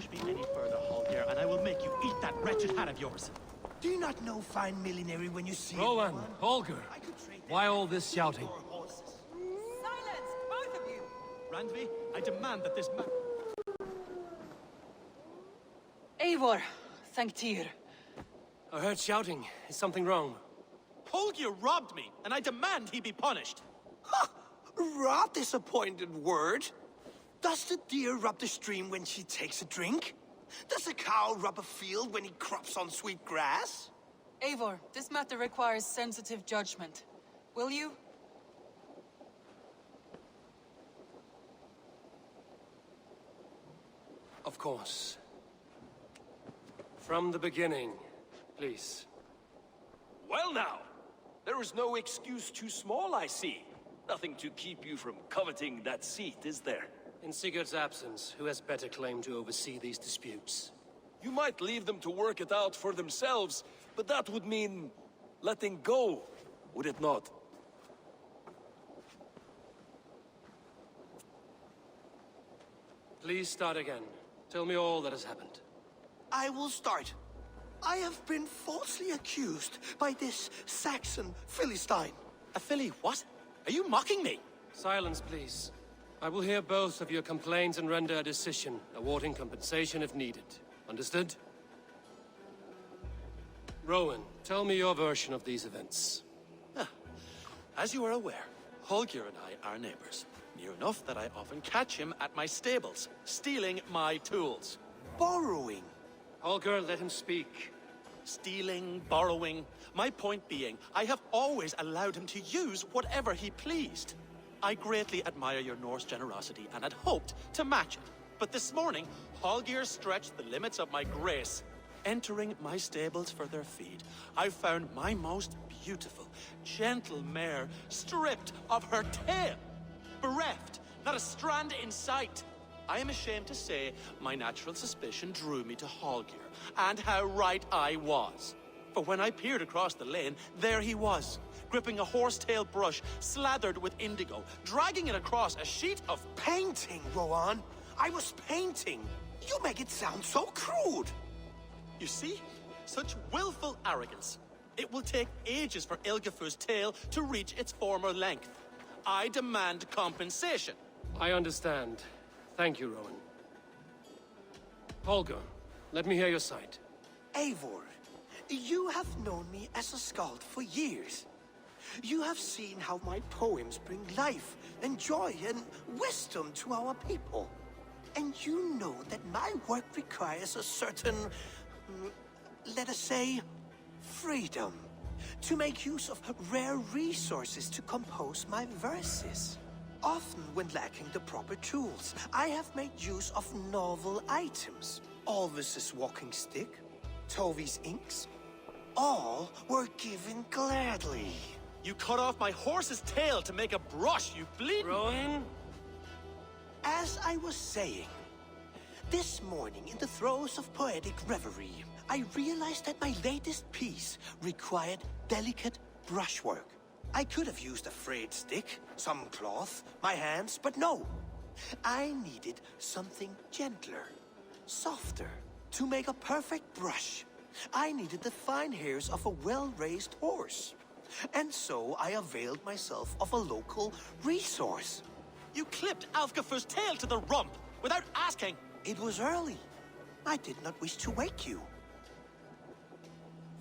push me any further, Holger, and I will make you eat that wretched hat of yours. Do you not know fine millinery when you see Rowan, one? Holger, why all this shouting? Silence, both of you! Randvi, I demand that this man... Eivor, thank Tyr. I heard shouting. Is something wrong? Holger robbed me, and I demand he be punished. Ha! Rob disappointed word. Does the deer rub the stream when she takes a drink? Does a cow rub a field when he crops on sweet grass? Eivor, this matter requires sensitive judgment. Will you? Of course. From the beginning, please. Well now, there is no excuse too small, I see. Nothing to keep you from coveting that seat, is there? In Sigurd's absence, who has better claim to oversee these disputes? You might leave them to work it out for themselves, but that would mean letting go, would it not? Please start again. Tell me all that has happened. I will start. I have been falsely accused by this Saxon Philistine. A filly what? Are you mocking me? Silence, please. I will hear both of your complaints and render a decision, awarding compensation if needed. Understood? Rowan, tell me your version of these events. As you are aware, Holger and I are neighbors. Near enough that I often catch him at my stables, stealing my tools. Borrowing. Holger, let him speak. Stealing, borrowing. My point being, I have always allowed him to use whatever he pleased. I greatly admire your Norse generosity and had hoped to match it. But this morning, Holger stretched the limits of my grace. Entering my stables for their feed, I found my most beautiful, gentle mare stripped of her tail. Bereft, not a strand in sight. I am ashamed to say my natural suspicion drew me to Holger, and how right I was. For when I peered across the lane, there he was, gripping a horsetail brush slathered with indigo, dragging it across a sheet of... Painting, Rowan. I was painting. You make it sound so crude. You see? Such willful arrogance. It will take ages for Ilgafur's tail to reach its former length. I demand compensation. I understand. Thank you, Rowan. Holger, let me hear your side. Eivor, you have known me as a skald for years. You have seen how my poems bring life and joy and wisdom to our people. And you know that my work requires a certain, let us say, freedom. To make use of rare resources to compose my verses. Often when lacking the proper tools, I have made use of novel items. Alvis's walking stick, Tovi's inks, all were given gladly. You cut off my horse's tail to make a brush, you bleeding... Rowan? As I was saying, this morning in the throes of poetic reverie, I realized that my latest piece required delicate brushwork. I could have used a frayed stick, some cloth, my hands, but no. I needed something gentler, softer. To make a perfect brush, I needed the fine hairs of a well-raised horse. And so I availed myself of a local resource. You clipped Alfgafur's tail to the rump, without asking. It was early. I did not wish to wake you.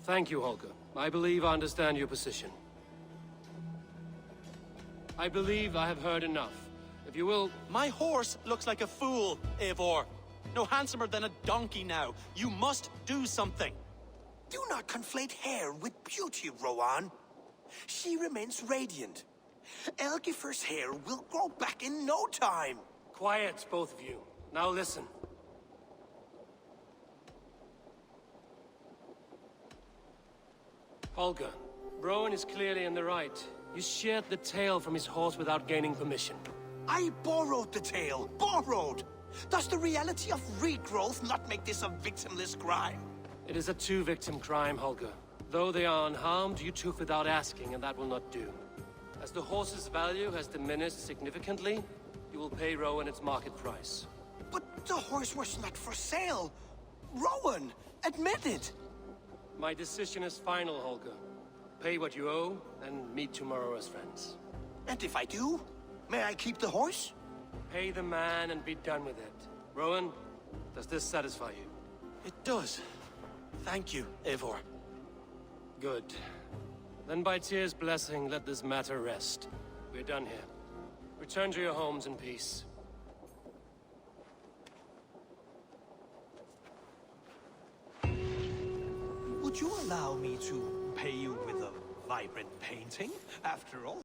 Thank you, Holger. I believe I understand your position. I believe I have heard enough. If you will... My horse looks like a fool, Eivor. No handsomer than a donkey now. You must do something. Do not conflate hair with beauty, Rowan. She remains radiant. Elgifur's hair will grow back in no time. Quiet, both of you. Now listen. Holger, Rowan is clearly in the right. You sheared the tail from his horse without gaining permission. I borrowed the tail. Borrowed! Does the reality of regrowth not make this a victimless crime? It is a two-victim crime, Holger. Though they are unharmed, you took without asking, and that will not do. As the horse's value has diminished significantly, you will pay Rowan its market price. But The horse was not for sale. Rowan, admit it. My decision is final, Holger. Pay what you owe, and meet tomorrow as friends. And if I do, may I keep the horse? Pay the man and be done with it. Rowan, does this satisfy you? It does. Thank you, Eivor. Good. Then by Tyr's blessing, let this matter rest. We're done here. Return to your homes in peace. Would you allow me to pay you with a vibrant painting, after all?